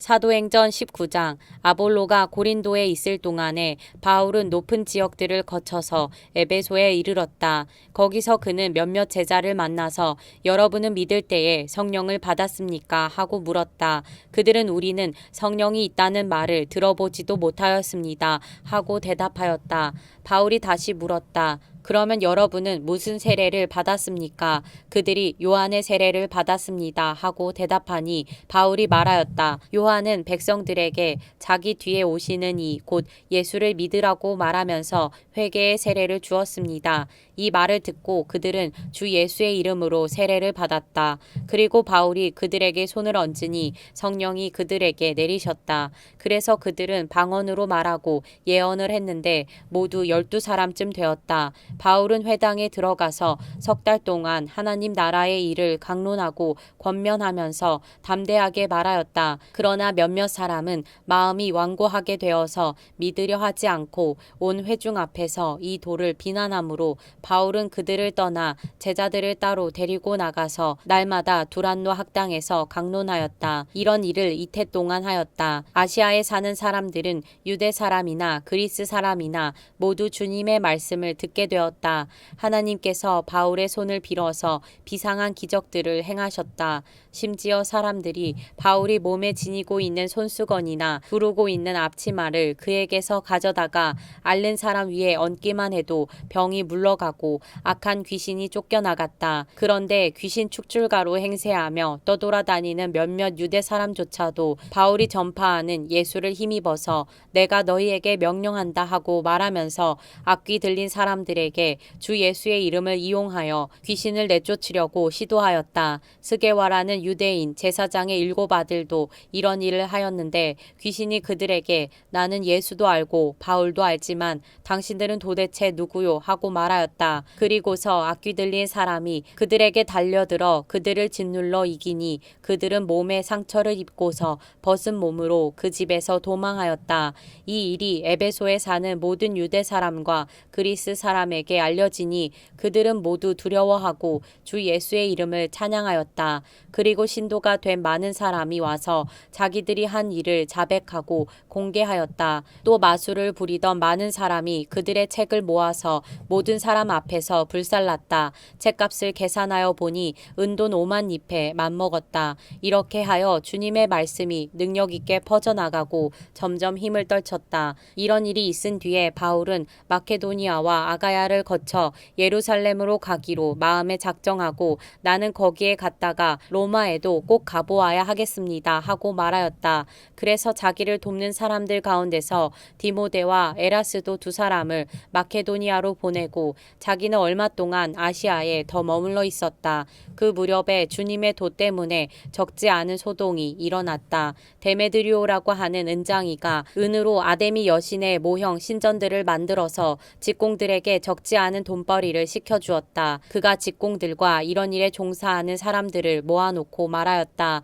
사도행전 19장. 아볼로가 고린도에 있을 동안에 바울은 높은 지역들을 거쳐서 에베소에 이르렀다. 거기서 그는 몇몇 제자를 만나서 여러분은 믿을 때에 성령을 받았습니까? 하고 물었다. 그들은 우리는 성령이 있다는 말을 들어보지도 못하였습니다. 하고 대답하였다. 바울이 다시 물었다. 그러면 여러분은 무슨 세례를 받았습니까? 그들이 요한의 세례를 받았습니다. 하고 대답하니 바울이 말하였다. 요한은 백성들에게 자기 뒤에 오시는 이 곧 예수를 믿으라고 말하면서 회개의 세례를 주었습니다. 이 말을 듣고 그들은 주 예수의 이름으로 세례를 받았다. 그리고 바울이 그들에게 손을 얹으니 성령이 그들에게 내리셨다. 그래서 그들은 방언으로 말하고 예언을 했는데 모두 12사람쯤 되었다. 바울은 회당에 들어가서 석 달 동안 하나님 나라의 일을 강론하고 권면하면서 담대하게 말하였다. 그러나 몇몇 사람은 마음이 완고하게 되어서 믿으려 하지 않고 온 회중 앞에서 이 돌을 비난하므로 바울은 그들을 떠나 제자들을 따로 데리고 나가서 날마다 두란노 학당에서 강론하였다. 이런 일을 이태 동안 하였다. 아시아에 사는 사람들은 유대 사람이나 그리스 사람이나 모두 주님의 말씀을 듣게 되었다. 하나님께서 바울의 손을 빌어서 비상한 기적들을 행하셨다. 심지어 사람들이 바울이 몸에 지니고 있는 손수건이나 두르고 있는 앞치마를 그에게서 가져다가 앓는 사람 위에 얹기만 해도 병이 물러가고 악한 귀신이 쫓겨나갔다. 그런데 귀신 축출가로 행세하며 떠돌아다니는 몇몇 유대 사람조차도 바울이 전파하는 예수를 힘입어서 내가 너희에게 명령한다 하고 말하면서 악귀 들린 사람들에게 주 예수의 이름을 이용하여 귀신을 내쫓으려고 시도하였다. 스게와라는 유대인 제사장의 7 아들도 이런 일을 하였는데 귀신이 그들에게 나는 예수도 알고 바울도 알지만 당신들은 도대체 누구요? 하고 말하였다. 그리고서 악귀 들린 사람이 그들에게 달려들어 그들을 짓눌러 이기니 그들은 몸에 상처를 입고서 벗은 몸으로 그 집에서 도망하였다. 이 일이 에베소에 사는 모든 유대 사람과 그리스 사람에게 알려지니 그들은 모두 두려워하고 주 예수의 이름을 찬양하였다. 그리고 신도가 된 많은 사람이 와서 자기들이 한 일을 자백하고 공개하였다. 또 마술을 부리던 많은 사람이 그들의 책을 모아서 모든 사람 앞에서 불살랐다. 책값을 계산하여 보니 은돈 5만 잎에 맞먹었다. 이렇게 하여 주님의 말씀이 능력 있게 퍼져나가고 점점 힘을 떨쳤다. 이런 일이 있은 뒤에 바울은 마케도니아와 아가야를 거쳐 예루살렘으로 가기로 마음에 작정하고 나는 거기에 갔다가 로마에도 꼭 가보아야 하겠습니다 하고 말하였다. 그래서 자기를 돕는 사람들 가운데서 디모데와 에라스도 2사람을 마케도니아로 보내고 자기는 얼마 동안 아시아에 더 머물러 있었다. 그 무렵에 주님의 도 때문에 적지 않은 소동이 일어났다. 데메드리오라고 하는 은장이가 은으로 아데미 여신의 모형 신전들을 만들어서 직공들에게 적지 않은 돈벌이를 시켜주었다. 그가 직공들과 이런 일에 종사하는 사람들을 모아놓고 말하였다.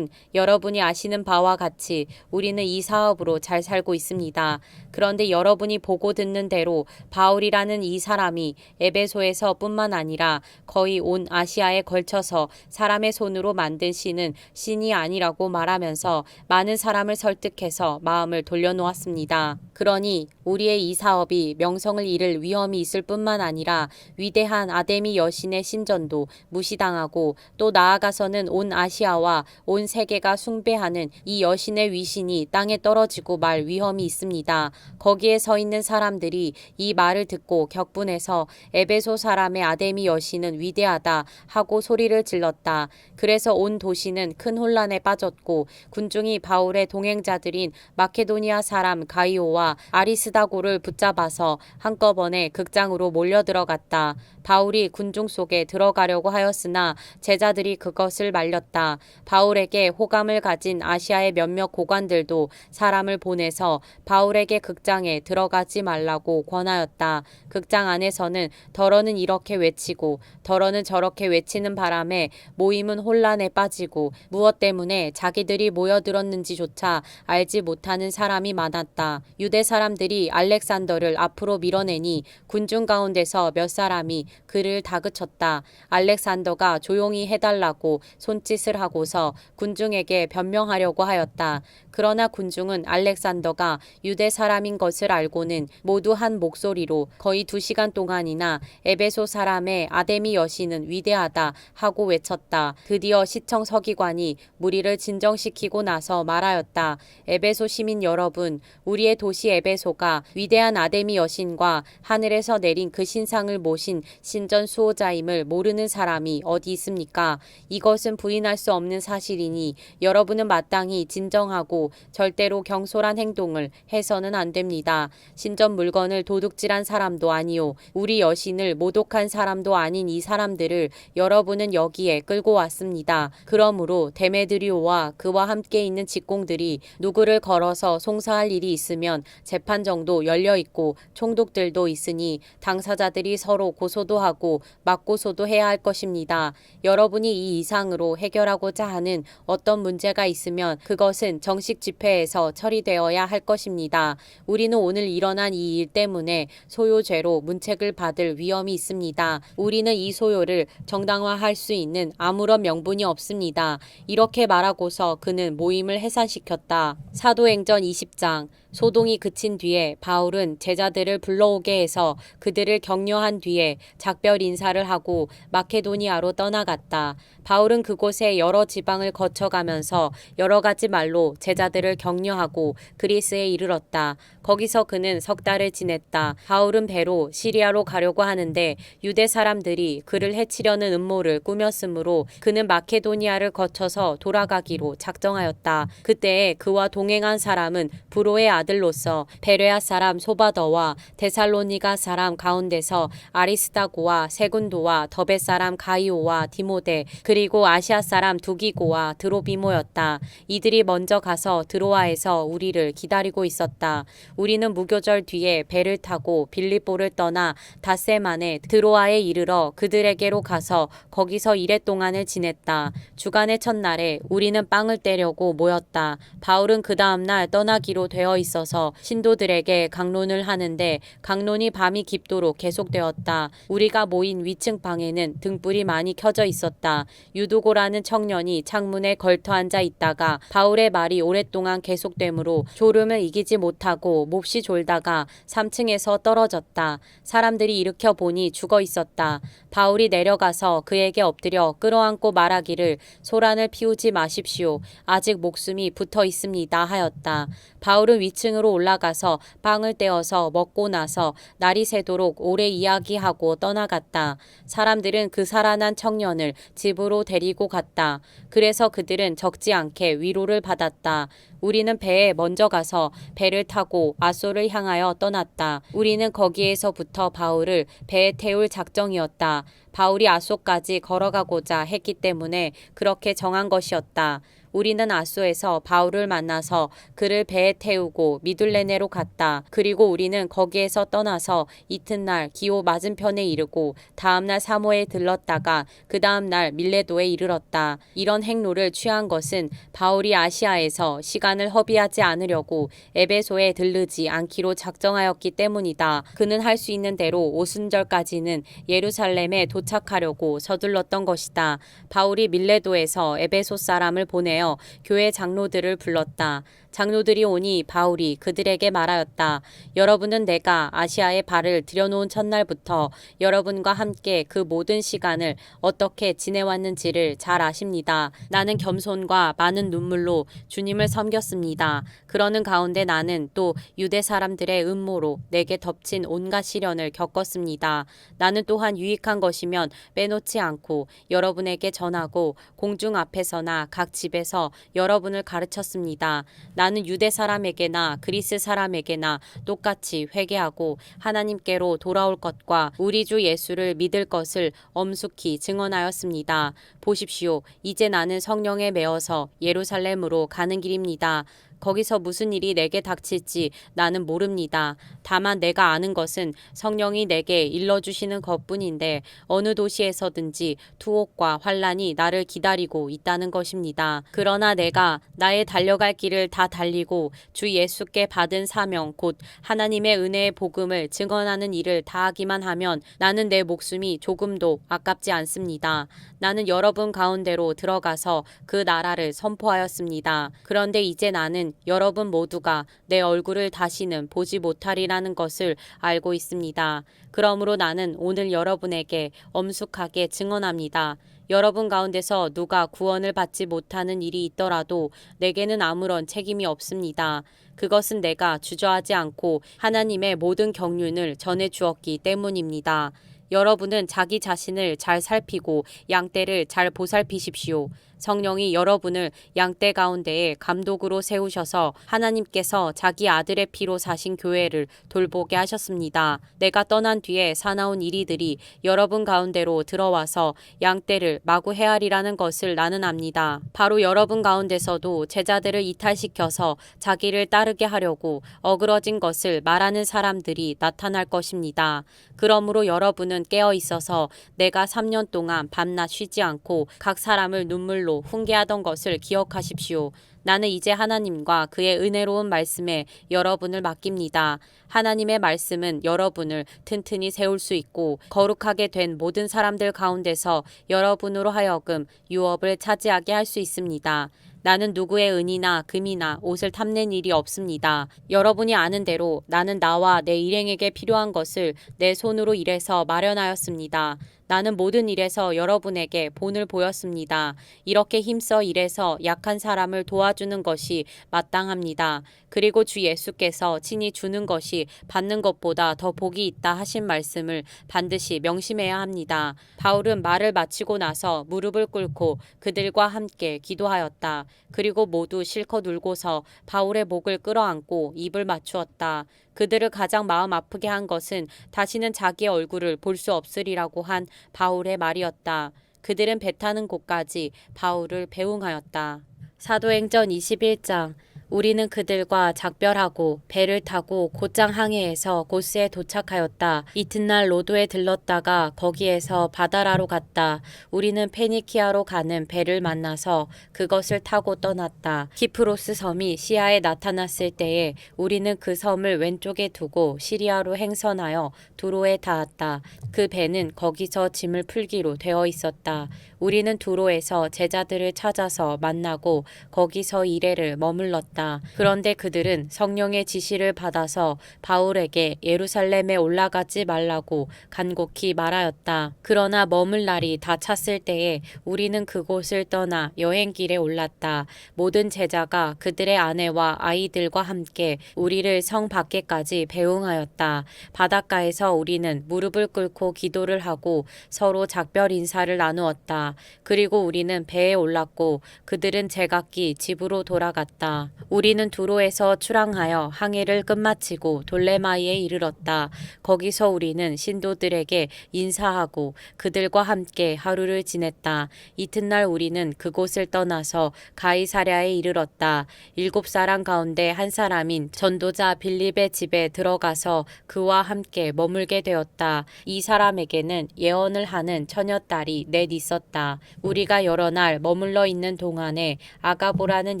여러분이 아시는 바와 같이 우리는 이 사업으로 잘 살고 있습니다. 그런데 여러분이 보고 듣는 대로 바울이라는 이 사람이 에베소에서 뿐만 아니라 거의 온 아시아에 걸쳐서 사람의 손으로 만든 신은 신이 아니라고 말하면서 많은 사람을 설득해서 마음을 돌려놓았습니다. 그러니 우리의 이 사업이 명성을 잃을 위험이 있을 뿐만 아니라 위대한 아데미 여신의 신전도 무시당하고 또 나아가서는 온 아시아와 온 세계가 숭배하는 이 여신의 위신이 땅에 떨어지고 말 위험이 있습니다. 거기에 서 있는 사람들이 이 말을 듣고 격분해서 에베소 사람의 아데미 여신은 위대하다 하고 소리를 질렀다. 그래서 온 도시는 큰 혼란에 빠졌고 군중이 바울의 동행자들인 마케도니아 사람 가이오와 아리스다고를 붙잡아서 한꺼번에 극장으로 몰려들어갔다. 바울이 군중 속에 들어가려고 하였으나 제자들이 그것을 말렸다. 바울에게 호감을 가진 아시아의 몇몇 고관들도 사람을 보내서 바울에게 극장에 들어가지 말라고 권하였다. 극장 안에서는 더러는 이렇게 외치고 더러는 저렇게 외치는 바람에 모임은 혼란에 빠지고 무엇 때문에 자기들이 모여들었는지조차 알지 못하는 사람이 많았다. 유대 사람들이 알렉산더를 앞으로 밀어내니 군중 가운데서 몇 사람이 그를 다그쳤다. 알렉산더가 조용히 해달라고 손짓을 하고서 군중에게 변명하려고 하였다. 그러나 군중은 알렉산더가 유대 사람인 것을 알고는 모두 한 목소리로 거의 2시간 동안이나 에베소 사람의 아데미 여신은 위대하다 하고 외쳤다. 드디어 시청 서기관이 무리를 진정시키고 나서 말하였다. 에베소 시민 여러분, 우리의 도시 에베소가 위대한 아데미 여신과 하늘에서 내린 그 신상을 모신 신전 수호자임을 모르는 사람이 어디 있습니까? 이것은 부인할 수 없는 사실이니 여러분은 마땅히 진정하고 절대로 경솔한 행동을 해서는 안 됩니다. 신전 물건을 도둑질한 사람도 아니요, 우리 여신을 모독한 사람도 아닌 이 사람들을 여러분은 여기에 끌고 왔습니다. 그러므로 데메드리오와 그와 함께 있는 직공들이 누구를 걸어서 송사할 일이 있으면 재판정도 열려 있고 총독들도 있으니 당사자들이 서로 고소도 하고 맞고소도 해야 할 것입니다. 여러분이 이 이상으로 해결하고자 하는 어떤 문제가 있으면 그것은 정식 집회에서 처리되어야 할 것입니다. 우리는 오늘 일어난 이 일 때문에 소요죄로 문책을 받을 위험이 있습니다. 우리는 이 소요를 정당화할 수 있는 아무런 명분이 없습니다. 이렇게 말하고서 그는 모임을 해산시켰다. 사도행전 20장. 소동이 그친 뒤에 바울은 제자들을 불러오게 해서 그들을 격려한 뒤에 작별 인사를 하고 마케도니아로 떠나갔다. 바울은 그곳에 여러 지방을 거쳐가면서 여러 가지 말로 제자들을 격려하고 그리스에 이르렀다. 거기서 그는 3달을 지냈다. 바울은 배로 시리아로 가려고 하는데 유대 사람들이 그를 해치려는 음모를 꾸몄으므로 그는 마케도니아를 거쳐서 돌아가기로 작정하였다. 그때에 그와 동행한 사람은 브로의 아들로서 베레아 사람 소바더와 데살로니가 사람 가운데서 아리스다고와 세군도와 더베 사람 가이오와 디모데 그리고 아시아 사람 두기고와 드로비모였다. 이들이 먼저 가서 드로아에서 우리를 기다리고 있었다. 우리는 무교절 뒤에 배를 타고 빌립보를 떠나 닷새만에 드로아에 이르러 그들에게로 가서 거기서 이랫 동안을 지냈다. 주간의 첫날에 우리는 빵을 떼려고 모였다. 바울은 그 다음날 떠나기로 되어 있어서 신도들에게 강론을 하는데 강론이 밤이 깊도록 계속되었다. 우리가 모인 위층 방에는 등불이 많이 켜져 있었다. 유두고라는 청년이 창문에 걸터 앉아 있다가 바울의 말이 오랫동안 계속되므로 졸음을 이기지 못하고 몹시 졸다가 3층에서 떨어졌다. 사람들이 일으켜 보니 죽어 있었다. 바울이 내려가서 그에게 엎드려 끌어안고 말하기를 소란을 피우지 마십시오. 아직 목숨이 붙어 있습니다 하였다. 바울은 위층으로 올라가서 빵을 떼어서 먹고 나서 날이 새도록 오래 이야기하고 떠나갔다. 사람들은 그 살아난 청년을 집으로 데리고 갔다. 그래서 그들은 적지 않게 위로를 받았다. 우리는 배에 먼저 가서 배를 타고 아소를 향하여 떠났다. 우리는 거기에서부터 바울을 배에 태울 작정이었다. 바울이 아소까지 걸어가고자 했기 때문에 그렇게 정한 것이었다. 우리는 아소에서 바울을 만나서 그를 배에 태우고 미둘레네로 갔다. 그리고 우리는 거기에서 떠나서 이튿날 기오 맞은편에 이르고 다음날 사모에 들렀다가 그 다음날 밀레도에 이르렀다. 이런 행로를 취한 것은 바울이 아시아에서 시간을 허비하지 않으려고 에베소에 들르지 않기로 작정하였기 때문이다. 그는 할 수 있는 대로 오순절까지는 예루살렘에 도착하려고 서둘렀던 것이다. 바울이 밀레도에서 에베소 사람을 보내어 교회 장로들을 불렀다. 장로들이 오니 바울이 그들에게 말하였다. 여러분은 내가 아시아에 발을 들여놓은 첫날부터 여러분과 함께 그 모든 시간을 어떻게 지내왔는지를 잘 아십니다. 나는 겸손과 많은 눈물로 주님을 섬겼습니다. 그러는 가운데 나는 또 유대 사람들의 음모로 내게 덮친 온갖 시련을 겪었습니다. 나는 또한 유익한 것이면 빼놓지 않고 여러분에게 전하고 공중 앞에서나 각 집에서 여러분을 가르쳤습니다. 나는 유대 사람에게나 그리스 사람에게나 똑같이 회개하고 하나님께로 돌아올 것과 우리 주 예수를 믿을 것을 엄숙히 증언하였습니다. 보십시오. 이제 나는 성령에 매어서 예루살렘으로 가는 길입니다. 거기서 무슨 일이 내게 닥칠지 나는 모릅니다. 다만 내가 아는 것은 성령이 내게 일러주시는 것뿐인데 어느 도시에서든지 투옥과 환란이 나를 기다리고 있다는 것입니다. 그러나 내가 나의 달려갈 길을 다 달리고 주 예수께 받은 사명 곧 하나님의 은혜의 복음을 증언하는 일을 다하기만 하면 나는 내 목숨이 조금도 아깝지 않습니다. 나는 여러 여러분 가운데로 들어가서 그 나라를 선포하였습니다. 그런데 이제 나는 여러분 모두가 내 얼굴을 다시는 보지 못하리라는 것을 알고 있습니다. 그러므로 나는 오늘 여러분에게 엄숙하게 증언합니다. 여러분 가운데서 누가 구원을 받지 못하는 일이 있더라도 내게는 아무런 책임이 없습니다. 그것은 내가 주저하지 않고 하나님의 모든 경륜을 전해 주었기 때문입니다. 여러분은 자기 자신을 잘 살피고 양떼를 잘 보살피십시오. 성령이 여러분을 양떼 가운데에 감독으로 세우셔서 하나님께서 자기 아들의 피로 사신 교회를 돌보게 하셨습니다. 내가 떠난 뒤에 사나운 이리들이 여러분 가운데로 들어와서 양떼를 마구 헤아리라는 것을 나는 압니다. 바로 여러분 가운데서도 제자들을 이탈시켜서 자기를 따르게 하려고 어그러진 것을 말하는 사람들이 나타날 것입니다. 그러므로 여러분은 깨어 있어서 내가 3년 동안 밤낮 쉬지 않고 각 사람을 눈물로 훈계하던 것을 기억하십시오. 나는 이제 하나님과 그의 은혜로운 말씀에 여러분을 맡깁니다. 하나님의 말씀은 여러분을 튼튼히 세울 수 있고 거룩하게 된 모든 사람들 가운데서 여러분으로 하여금 유업을 차지하게 할 수 있습니다. 나는 누구의 은이나 금이나 옷을 탐낸 일이 없습니다. 여러분이 아는 대로 나는 나와 내 일행에게 필요한 것을 내 손으로 일해서 마련하였습니다. 나는 모든 일에서 여러분에게 본을 보였습니다. 이렇게 힘써 일해서 약한 사람을 도와주는 것이 마땅합니다. 그리고 주 예수께서 친히 주는 것이 받는 것보다 더 복이 있다 하신 말씀을 반드시 명심해야 합니다. 바울은 말을 마치고 나서 무릎을 꿇고 그들과 함께 기도하였다. 그리고 모두 실컷 울고서 바울의 목을 끌어안고 입을 맞추었다. 그들을 가장 마음 아프게 한 것은 다시는 자기의 얼굴을 볼 수 없으리라고 한 바울의 말이었다. 그들은 배 타는 곳까지 바울을 배웅하였다. 사도행전 21장. 우리는 그들과 작별하고 배를 타고 곧장 항해해서 고스에 도착하였다. 이튿날 로도에 들렀다가 거기에서 바다라로 갔다. 우리는 페니키아로 가는 배를 만나서 그것을 타고 떠났다. 키프로스 섬이 시야에 나타났을 때에 우리는 그 섬을 왼쪽에 두고 시리아로 행선하여 두로에 닿았다. 그 배는 거기서 짐을 풀기로 되어 있었다. 우리는 두로에서 제자들을 찾아서 만나고 거기서 이래를 머물렀다. 그런데 그들은 성령의 지시를 받아서 바울에게 예루살렘에 올라가지 말라고 간곡히 말하였다. 그러나 머물 날이 다 찼을 때에 우리는 그곳을 떠나 여행길에 올랐다. 모든 제자가 그들의 아내와 아이들과 함께 우리를 성 밖에까지 배웅하였다. 바닷가에서 우리는 무릎을 꿇고 기도를 하고 서로 작별 인사를 나누었다. 그리고 우리는 배에 올랐고 그들은 제각기 집으로 돌아갔다. 우리는 두로에서 출항하여 항해를 끝마치고 돌레마이에 이르렀다. 거기서 우리는 신도들에게 인사하고 그들과 함께 하루를 지냈다. 이튿날 우리는 그곳을 떠나서 가이사랴에 이르렀다. 7사람 가운데 한 사람인 전도자 빌립의 집에 들어가서 그와 함께 머물게 되었다. 이 사람에게는 예언을 하는 처녀딸이 넷 있었다. 우리가 여러 날 머물러 있는 동안에 아가보라는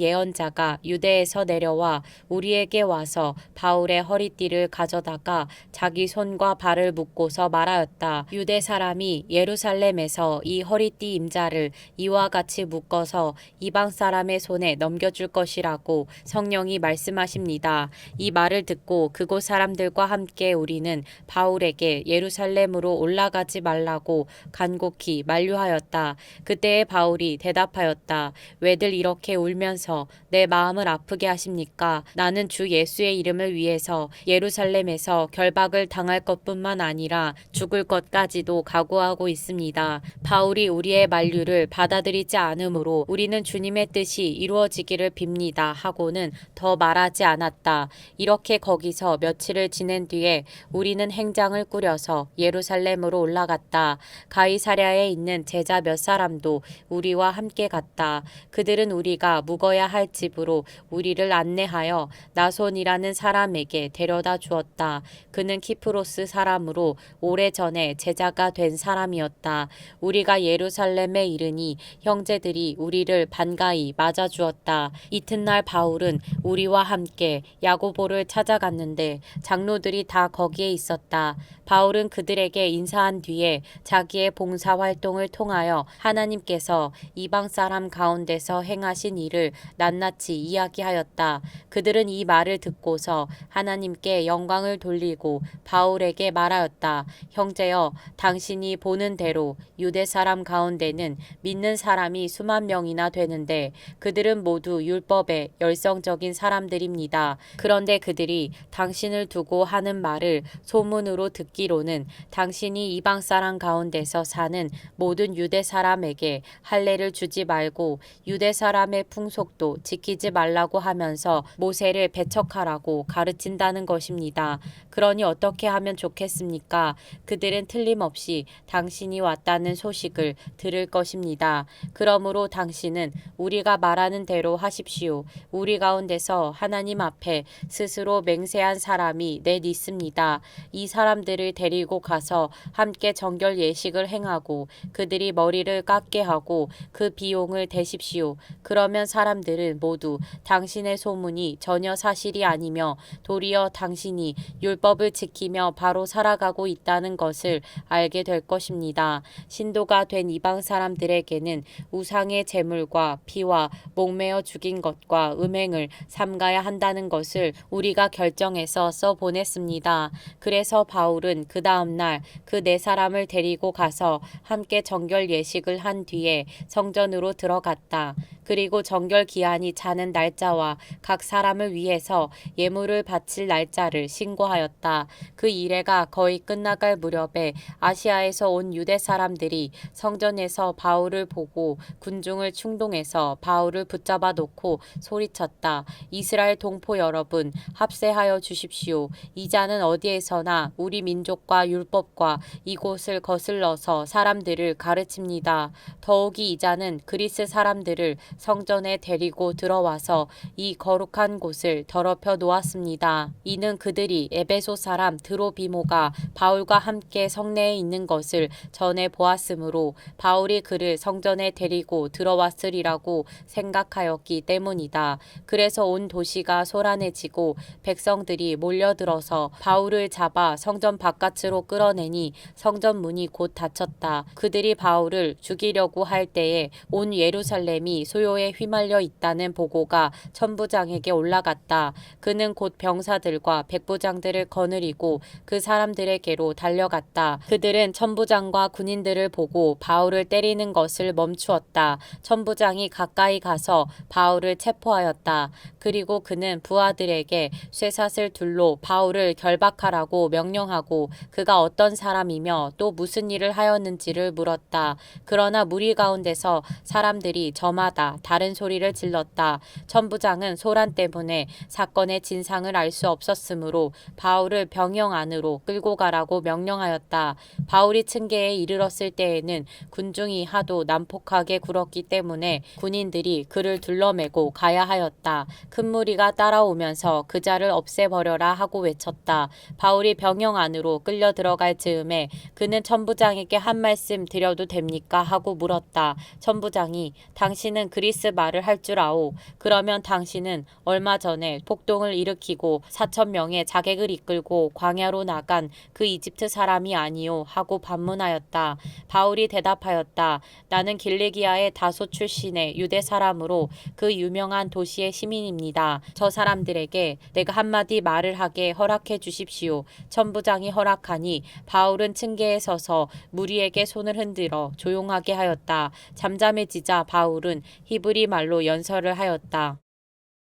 예언자가 유대에서 내려와 우리에게 와서 바울의 허리띠를 가져다가 자기 손과 발을 묶고서 말하였다. 유대 사람이 예루살렘에서 이 허리띠 임자를 이와 같이 묶어서 이방 사람의 손에 넘겨줄 것이라고 성령이 말씀하십니다. 이 말을 듣고 그곳 사람들과 함께 우리는 바울에게 예루살렘으로 올라가지 말라고 간곡히 만류하였다. 그때에 바울이 대답하였다. 왜들 이렇게 울면서 내 마음을 아프게 하십니까? 나는 주 예수의 이름을 위해서 예루살렘에서 결박을 당할 것뿐만 아니라 죽을 것까지도 각오하고 있습니다. 바울이 우리의 만류를 받아들이지 않으므로 우리는 주님의 뜻이 이루어지기를 빕니다 하고는 더 말하지 않았다. 이렇게 거기서 며칠을 지낸 뒤에 우리는 행장을 꾸려서 예루살렘으로 올라갔다. 가이사랴에 있는 제자 몇 사람도 우리와 함께 갔다. 그들은 우리가 묵어야 할 집으로 우리를 안내하여 나손이라는 사람에게 데려다 주었다. 그는 키프로스 사람으로 오래전에 제자가 된 사람이었다. 우리가 예루살렘에 이르니 형제들이 우리를 반가이 맞아주었다. 이튿날 바울은 우리와 함께 야고보를 찾아갔는데 장로들이 다 거기에 있었다. 바울은 그들에게 인사한 뒤에 자기의 봉사 활동을 통하여 하며 하나님께서 이방 사람 가운데서 행하신 일을 낱낱이 이야기하였다. 그들은 이 말을 듣고서 하나님께 영광을 돌리고 바울에게 말하였다. 형제여, 당신이 보는 대로 유대 사람 가운데는 믿는 사람이 수만 명이나 되는데 그들은 모두 율법의 열성적인 사람들입니다. 그런데 그들이 당신을 두고 하는 말을 소문으로 듣기로는 당신이 이방 사람 가운데서 사는 모든 유대 사람에게 할례를 주지 말고 유대 사람의 풍속도 지키지 말라고 하면서 모세를 배척하라고 가르친다는 것입니다. 그러니 어떻게 하면 좋겠습니까? 그들은 틀림없이 당신이 왔다는 소식을 들을 것입니다. 그러므로 당신은 우리가 말하는 대로 하십시오. 우리 가운데서 하나님 앞에 스스로 맹세한 사람이 넷 있습니다. 이 사람들을 데리고 가서 함께 정결 예식을 행하고 그들이 머리를 깎게 하고 그 비용을 대십시오. 그러면 사람들은 모두 당신의 소문이 전혀 사실이 아니며 도리어 당신이 율법을 지키며 바로 살아가고 있다는 것을 알게 될 것입니다. 신도가 된 이방 사람들에게는 우상의 제물과 피와 목매어 죽인 것과 음행을 삼가야 한다는 것을 우리가 결정해서 써보냈습니다. 그래서 바울은 그 다음날 그 네 사람을 데리고 가서 함께 정결 예식을 한 뒤에 성전으로 들어갔다. 그리고 정결 기한이 차는 날짜와 각 사람을 위해서 예물을 바칠 날짜를 신고하였다. 그 이래가 거의 끝나갈 무렵에 아시아에서 온 유대 사람들이 성전에서 바울을 보고 군중을 충동해서 바울을 붙잡아 놓고 소리쳤다. 이스라엘 동포 여러분, 합세하여 주십시오. 이 자는 어디에서나 우리 민족과 율법과 이곳을 거슬러서 사람들을 가르칩니다. 더욱이 이 자는 그리스 사람들을 성전에 데리고 들어와서 이 거룩한 곳을 더럽혀 놓았습니다. 이는 그들이 에베소 사람 드로비모가 바울과 함께 성내에 있는 것을 전에 보았으므로 바울이 그를 성전에 데리고 들어왔으리라고 생각하였기 때문이다. 그래서 온 도시가 소란해지고 백성들이 몰려들어서 바울을 잡아 성전 바깥으로 끌어내니 성전 문이 곧 닫혔다. 그들이 바울을 죽이려고 할 때에 온 예루살렘이 소요에 휘말려 있다는 보고가 천부장에게 올라갔다. 그는 곧 병사들과 백부장들을 거느리고 그 사람들에게로 달려갔다. 그들은 천부장과 군인들을 보고 바울을 때리는 것을 멈추었다. 천부장이 가까이 가서 바울을 체포하였다. 그리고 그는 부하들에게 쇠사슬 둘로 바울을 결박하라고 명령하고 그가 어떤 사람이며 또 무슨 일을 하였는지를 물었다. 그러나 무리 가운데서 사람들이 저마다 다른 소리를 질렀다. 천부장은 소란 때문에 사건의 진상을 알 수 없었으므로 바울을 병영 안으로 끌고 가라고 명령하였다. 바울이 층계에 이르렀을 때에는 군중이 하도 난폭하게 굴었기 때문에 군인들이 그를 둘러매고 가야 하였다. 큰 무리가 따라오면서 그 자를 없애버려라 하고 외쳤다. 바울이 병영 안으로 끌려 들어갈 즈음에 그는 천부장에게 한 말씀 드려도 됩니까? 하고 물었다. 천부장이 당신은 그리스 말을 할 줄 아오. 그러면 당신은 얼마 전에 폭동을 일으키고 4,000명의 자객을 이끌고 광야로 나간 그 이집트 사람이 아니오 하고 반문하였다. 바울이 대답하였다. 나는 길리기아의 다소 출신의 유대 사람으로 그 유명한 도시의 시민입니다. 저 사람들에게 내가 한마디 말을 하게 허락해 주십시오. 천부장이 허락하니 바울은 층계에 서서 무리에게 손을 흔들어 조용하게 하였다. 잠잠해지자 바울은 히브리 말로 연설을 하였다.